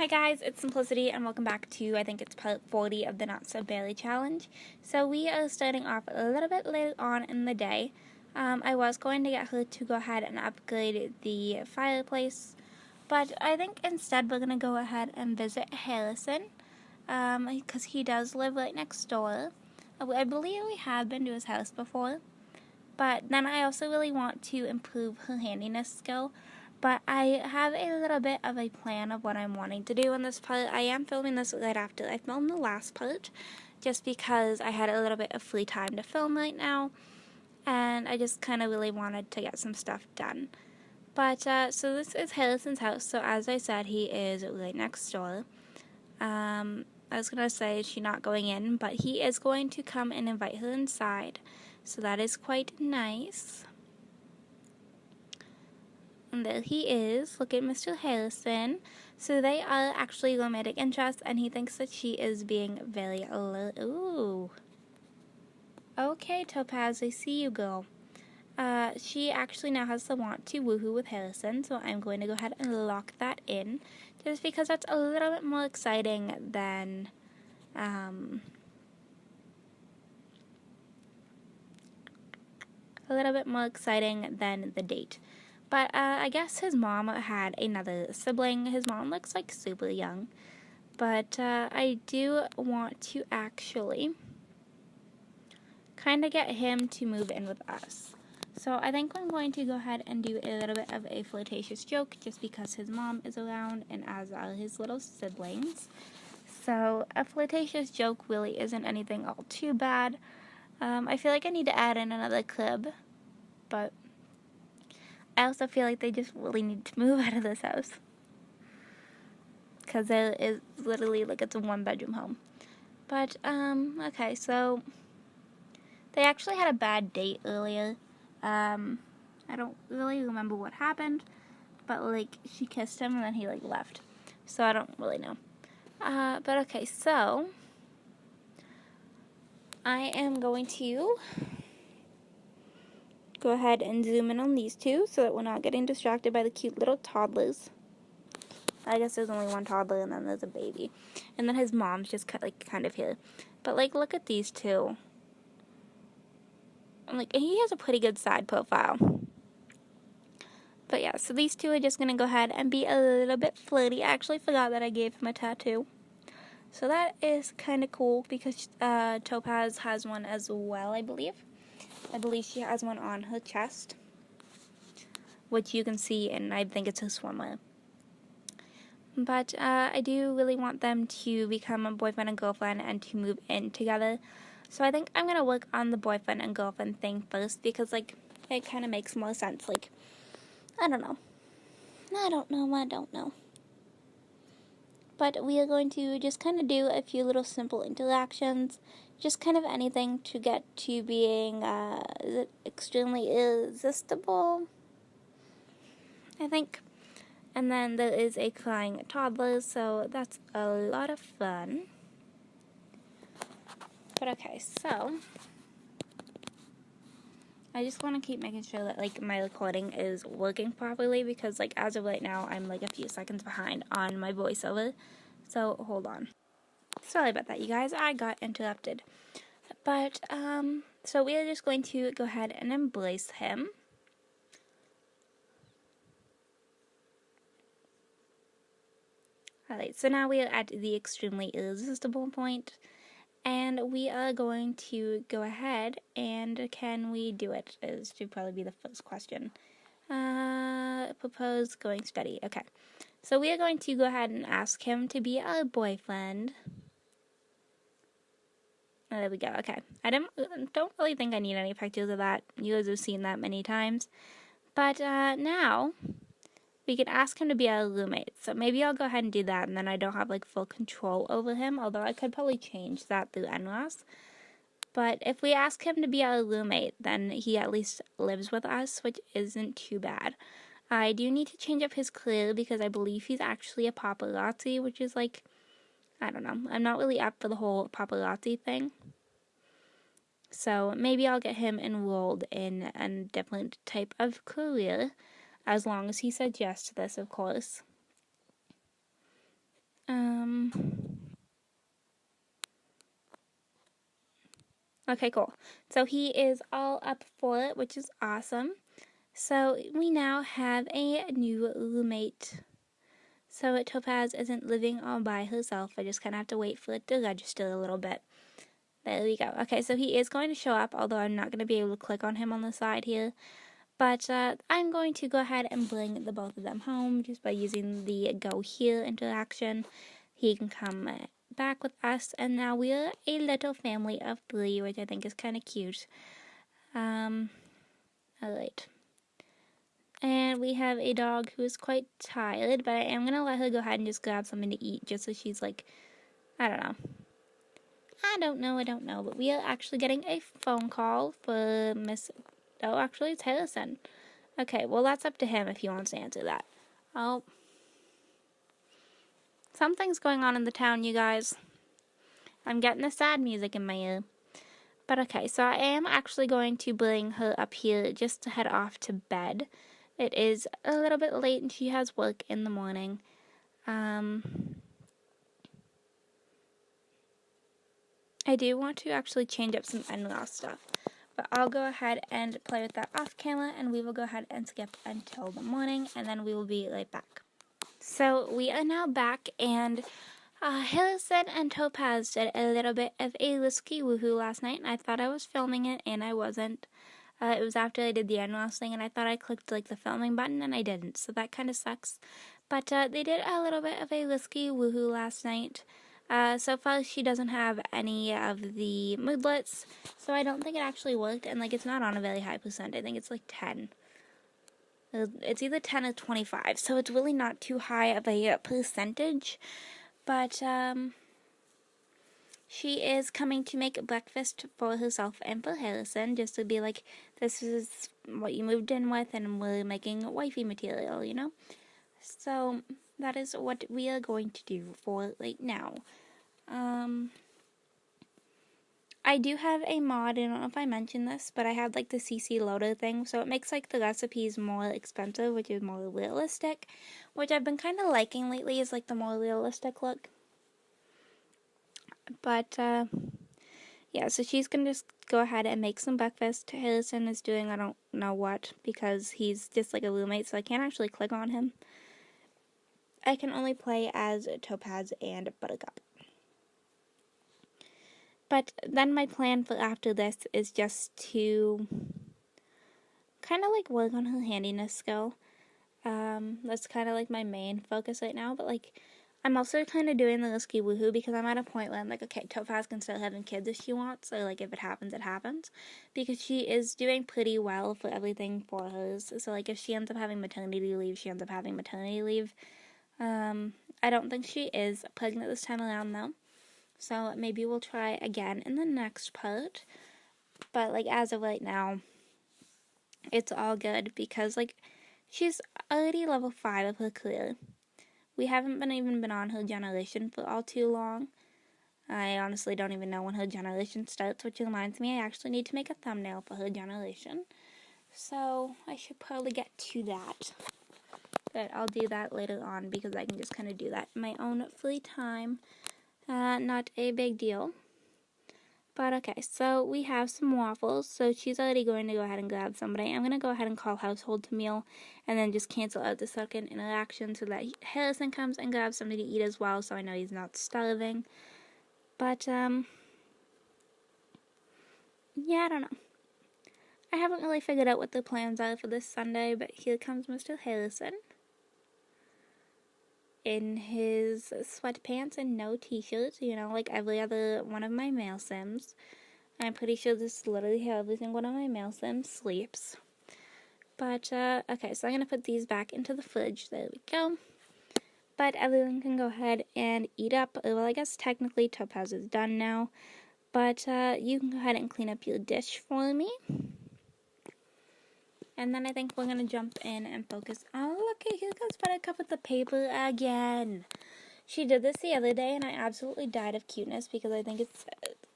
Hi guys, it's Simplicity and welcome back to, I think it's part 40 of the Not So Barely Challenge. So we are starting off a little bit later on in the day. I was going to get her to go ahead and upgrade the fireplace, but I think instead we're going to go ahead and visit Harrison, because he does live right next door. I believe we have been to his house before, but then I also really want to improve her handiness skill. But I have a little bit of a plan of what I'm wanting to do in this part. I am filming this right after I filmed the last part, just because I had a little bit of free time to film right now, and I just kind of really wanted to get some stuff done. But, so this is Harrison's house, so as I said, he is right next door. I was going to say she's not going in, but he is going to come and invite her inside, so that is quite nice. And there he is. Look at Mr. Harrison. So they are actually romantic interests, and he thinks that she is being very alert. Ooh. Okay, Topaz, I see you, girl. She actually now has the want to woohoo with Harrison, so I'm going to go ahead and lock that in, just because that's a little bit more exciting than, a little bit more exciting than the date. But I guess his mom had another sibling. His mom looks like super young. But I do want to actually kind of get him to move in with us. So I think I'm going to go ahead and do a little bit of a flirtatious joke, just because his mom is around and as are his little siblings. So a flirtatious joke really isn't anything all too bad. I feel like I need to add in another crib, but I also feel like they just really need to move out of this house, because it is literally like it's a one-bedroom home. But, okay, so they actually had a bad date earlier. I don't really remember what happened, but, like, she kissed him and then he, like, left. So I don't really know. But okay, so I am going to go ahead and zoom in on these two so that we're not getting distracted by the cute little toddlers. I guess there's only one toddler and then there's a baby. And then his mom's just kind of here. But like, look at these two. And like, he has a pretty good side profile. But yeah, so these two are just going to go ahead and be a little bit flirty. I actually forgot that I gave him a tattoo. So that is kind of cool, because Topaz has one as well, I believe. I believe she has one on her chest, which you can see, and I think it's a swimwear. But I do really want them to become a boyfriend and girlfriend and to move in together. So I think I'm going to work on the boyfriend and girlfriend thing first, because, like, it kind of makes more sense. Like, I don't know. I don't know. But we are going to just kind of do a few little simple interactions. Just kind of anything to get to being is it extremely irresistible, I think. And then there is a crying toddler, so that's a lot of fun. But okay, so I just want to keep making sure that, like, my recording is working properly, because, like, as of right now, I'm, like, a few seconds behind on my voiceover. So, hold on. Sorry about that, you guys. I got interrupted. But, so we are just going to go ahead and embrace him. Alright, so now we are at the extremely irresistible point. And we are going to go ahead and can we do it? Is should probably be the first question. Propose going steady. Okay. So we are going to go ahead and ask him to be our boyfriend. Oh, there we go. Okay. I don't really think I need any pictures of that. You guys have seen that many times. But now we can ask him to be our roommate. So maybe I'll go ahead and do that, and then I don't have, like, full control over him, although I could probably change that through NROS. But if we ask him to be our roommate, then he at least lives with us, which isn't too bad. I do need to change up his career, because I believe he's actually a paparazzi, which is, like, I don't know. I'm not really up for the whole paparazzi thing. So maybe I'll get him enrolled in a different type of career, as long as he says yes to this, of course. Okay, cool. So he is all up for it, which is awesome. So we now have a new roommate. So Topaz isn't living all by herself. I just kind of have to wait for it to register a little bit. There we go. Okay, so he is going to show up, although I'm not going to be able to click on him on the side here. But I'm going to go ahead and bring the both of them home just by using the go here interaction. He can come back with us, and now we're a little family of 3, which I think is kind of cute. Alright. And we have a dog who is quite tired, but I am going to let her go ahead and just grab something to eat just so she's like, I don't know, but we are actually getting a phone call for actually it's Harrison. Okay, well that's up to him if he wants to answer that. Oh, something's going on in the town, you guys. I'm getting the sad music in my ear. But okay, so I am actually going to bring her up here just to head off to bed. It is a little bit late and she has work in the morning. I do want to actually change up some in-law stuff. But I'll go ahead and play with that off camera, and we will go ahead and skip until the morning, and then we will be right back. So we are now back, and Harrison and Topaz did a little bit of a risky woohoo last night, and I thought I was filming it, and I wasn't. It was after I did the in-laws thing, and I thought I clicked like the filming button, and I didn't, so that kind of sucks. But they did a little bit of a risky woohoo last night. So far she doesn't have any of the moodlets, so I don't think it actually worked, and like it's not on a very high percent. I think it's like 10. It's either 10 or 25, so it's really not too high of a percentage, but she is coming to make breakfast for herself and for Harrison, just to be like, this is what you moved in with, and we're making wifey material, you know? So that is what we are going to do for right now. I do have a mod, I don't know if I mentioned this, but I have like the CC loader thing, so it makes like the recipes more expensive, which is more realistic, which I've been kind of liking lately, is like the more realistic look. But yeah, so she's gonna just go ahead and make some breakfast. Harrison is doing I don't know what, because he's just like a roommate, so I can't actually click on him. I can only play as Topaz and Buttercup. But then my plan for after this is just to kind of like work on her handiness skill. That's kind of like my main focus right now, but like I'm also kind of doing the risky woohoo because I'm at a point where I'm like, okay, Topaz can still have kids if she wants, so like if it happens, it happens, because she is doing pretty well for everything for hers. So like if she ends up having maternity leave, she ends up having maternity leave. I don't think she is pregnant this time around though, so maybe we'll try again in the next part. But like as of right now, it's all good because like she's already level 5 of her career. We haven't even been on her generation for all too long. I honestly don't even know when her generation starts, which reminds me I actually need to make a thumbnail for her generation. So I should probably get to that. But I'll do that later on because I can just kind of do that in my own free time. Not a big deal. But okay, so we have some waffles. So she's already going to go ahead and grab somebody. I'm going to go ahead and call household to meal and then just cancel out the second interaction so that Harrison comes and grabs something to eat as well, so I know he's not starving. But, yeah, I don't know. I haven't really figured out what the plans are for this Sunday, but here comes Mr. Harrison in his sweatpants and no t-shirts, you know, like every other one of my male sims. I'm pretty sure this is literally how every single one of my male sims sleeps. But, okay, so I'm going to put these back into the fridge. There we go. But everyone can go ahead and eat up. Well, I guess technically Topaz is done now. But, you can go ahead and clean up your dish for me. And then I think we're going to jump in and focus. Oh, look, here goes Buttercup with the paper again. She did this the other day, and I absolutely died of cuteness because I think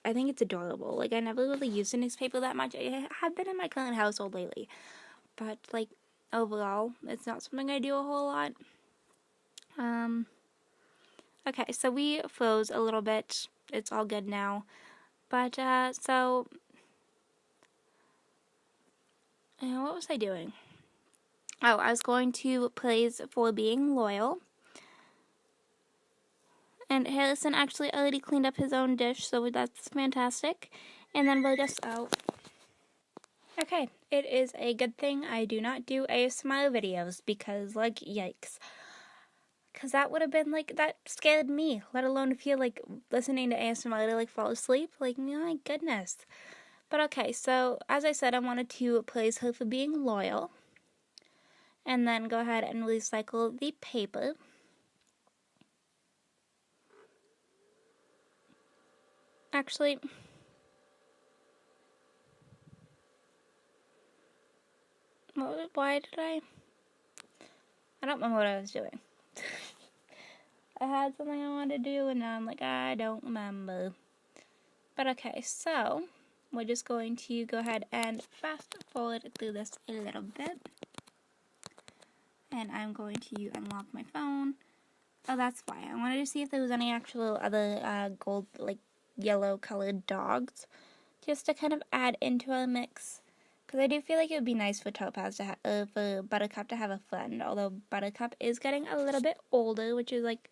it's adorable. Like, I never really used a newspaper that much. I have been in my current household lately. But, like, overall, it's not something I do a whole lot. Okay, so we froze a little bit. It's all good now. But, so, what was I doing? Oh, I was going to praise for being loyal. And Harrison actually already cleaned up his own dish, so that's fantastic. And then we'll just, okay, it is a good thing I do not do ASMR videos because, like, yikes. Because that would have been, like, that scared me, let alone feel like listening to ASMR to, like, fall asleep. Like, my goodness. But okay, so as I said, I wanted to praise her for being loyal. And then go ahead and recycle the paper. Actually, why did I don't remember what I was doing. I had something I wanted to do, and now I'm like, I don't remember. But okay, so we're just going to go ahead and fast forward through this a little bit. And I'm going to unlock my phone. Oh, that's why. I wanted to see if there was any actual other gold, like, yellow colored dogs, just to kind of add into our mix. Because I do feel like it would be nice for Topaz to for Buttercup to have a friend, although Buttercup is getting a little bit older, which is like,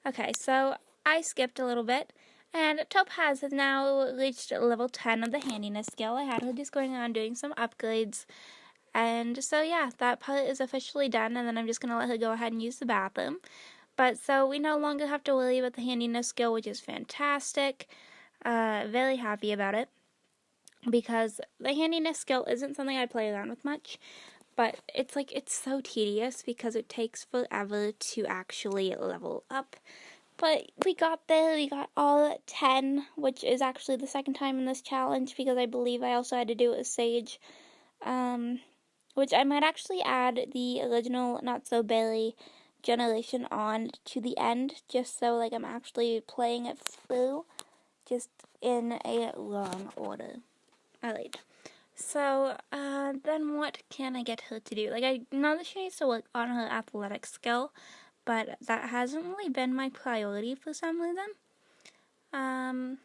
okay, so I skipped a little bit, and Topaz has now reached level 10 of the handiness skill. I had her just going on doing some upgrades, and so yeah, that part is officially done, and then I'm just going to let her go ahead and use the bathroom. But so we no longer have to worry about the handiness skill, which is fantastic. Very happy about it, because the handiness skill isn't something I play around with much, but it's like, it's so tedious because it takes forever to actually level up. But we got there, we got all 10, which is actually the second time in this challenge, because I believe I also had to do it with Sage, which I might actually add the original Not So Berry generation on to the end, just so like I'm actually playing it through, just in a long order. Alright, so then what can I get her to do? Like, I know that she needs to work on her athletic skill, but that hasn't really been my priority for some reason. And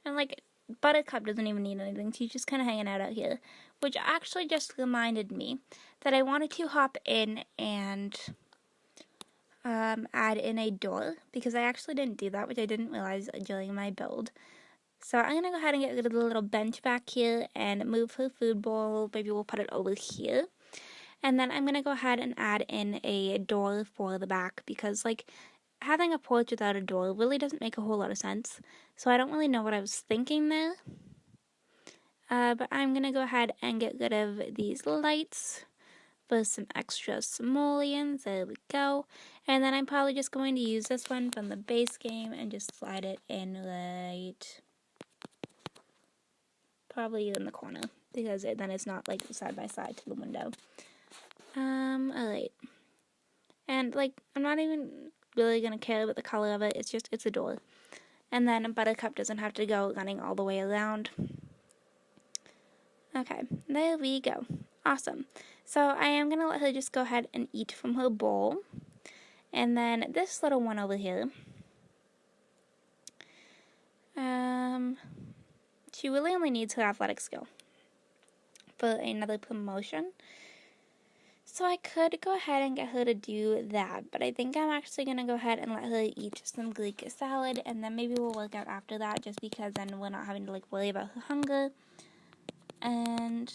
like, Buttercup doesn't even need anything, she's just kind of hanging out here, which actually just reminded me that I wanted to hop in and add in a door, because I actually didn't do that, which I didn't realize during my build. So I'm going to go ahead and get rid of the little bench back here and move her food bowl. Maybe we'll put it over here. And then I'm going to go ahead and add in a door for the back, because like, having a porch without a door really doesn't make a whole lot of sense. So I don't really know what I was thinking there. But I'm going to go ahead and get rid of these lights for some extra simoleons. There we go. And then I'm probably just going to use this one from the base game and just slide it in right, probably in the corner, because then it's not like side by side to the window. Alright. And like, I'm not even really gonna care about the color of it, it's a door. And then Buttercup doesn't have to go running all the way around. Okay, there we go. Awesome. So I am gonna let her just go ahead and eat from her bowl. And then this little one over here, she really only needs her athletic skill for another promotion. So I could go ahead and get her to do that, but I think I'm actually going to go ahead and let her eat some Greek salad, and then maybe we'll work out after that, just because then we're not having to like worry about her hunger. And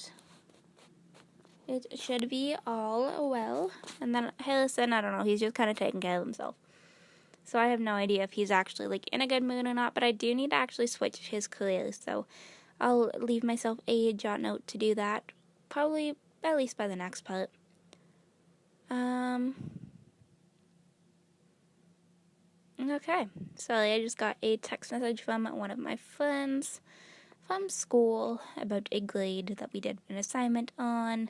it should be all well. And then Harrison, I don't know, he's just kind of taking care of himself. So I have no idea if he's actually like in a good mood or not, but I do need to actually switch his career, so I'll leave myself a jot note to do that, probably at least by the next part. Okay, so I just got a text message from one of my friends from school about a grade that we did an assignment on.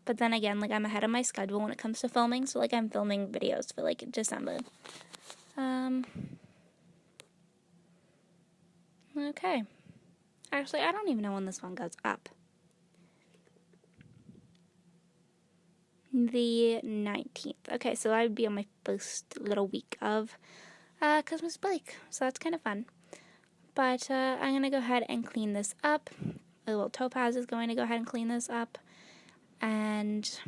But then again, like, I'm ahead of my schedule when it comes to filming, so like I'm filming videos for like December. Okay. Actually, I don't even know when this one goes up. the 19th. Okay, so that would be on my first little week of Christmas break, so that's kind of fun. But I'm going to go ahead and clean this up. A little Topaz is going to go ahead and clean this up. And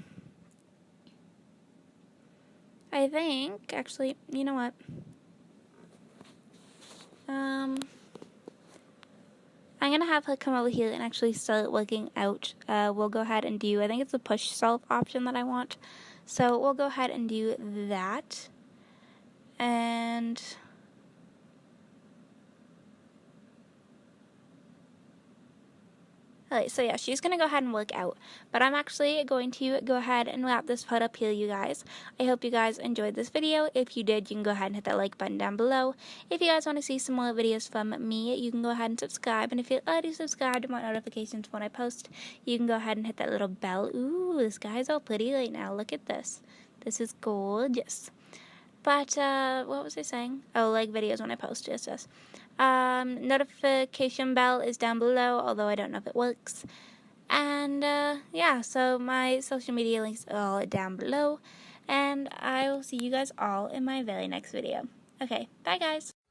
I think, actually, you know what? I'm going to have her come over here and actually start working out. We'll go ahead and do, I think it's the push self option that I want. So we'll go ahead and do that. And alright, so yeah, she's going to go ahead and work out. But I'm actually going to go ahead and wrap this part up here, you guys. I hope you guys enjoyed this video. If you did, you can go ahead and hit that like button down below. If you guys want to see some more videos from me, you can go ahead and subscribe. And if you're already subscribed and want notifications when I post, you can go ahead and hit that little bell. Ooh, this guy's all pretty right now. Look at this. This is gorgeous. But, what was I saying? Oh, like videos when I post, yes. Notification bell is down below, although I don't know if it works. And, yeah, so my social media links are all down below. And I will see you guys all in my very next video. Okay, bye guys!